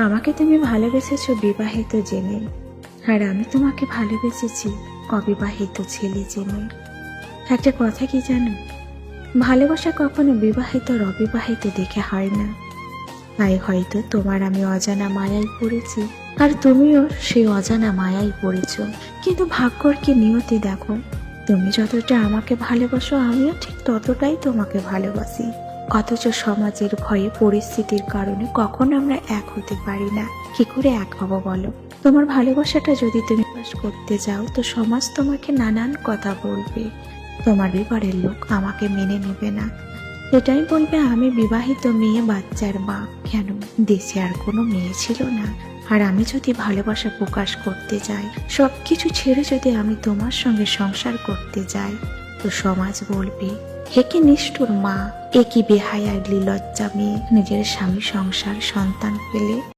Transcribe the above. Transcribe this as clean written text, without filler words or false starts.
আমাকে তুমি ভালোবেসেছো বিবাহিত জেনে, আর আমি তোমাকে ভালোবেসেছি অবিবাহিত ছেলে জেনে। একটা কথা কি জানো, ভালোবাসা কখনো বিবাহিত আর অবিবাহিত দেখে হয় না। তাই হয়তো তোমার আমি অজানা মায়ায় পড়েছি, আর তুমিও সেই অজানা মায়ায় পড়েছ। কিন্তু ভাগ্যর কি নিয়তি দেখো, তুমি যতটা আমাকে ভালোবাসো আমিও ঠিক ততটাই তোমাকে ভালোবাসি। অথচ সমাজের ভয়ে, পরিস্থিতির কারণে কখনো আমরা এক হতে পারি না। কি করে এক হব বলো? তোমার ভালোবাসাটা যদি তুমি প্রকাশ করতে যাও তো সমাজ তোমাকে নানান কথা বলবে, তোমার বিবাহের লোক আমাকে মেনে নেবে না, এটাই বলবে আমি বিবাহিত মেয়ে, বাচ্চার মা। কেন, দেশে আর কোনো মেয়ে ছিল না? আর আমি যদি ভালোবাসা প্রকাশ করতে যাই, সবকিছু ছেড়ে যদি আমি তোমার সঙ্গে সংসার করতে যাই, তো সমাজ বলবে হে কি নিষ্ঠুর মা, এ কি বেহায়া লজ্জা মেয়ে, নিজের স্বামী, সংসার, সন্তান পেলে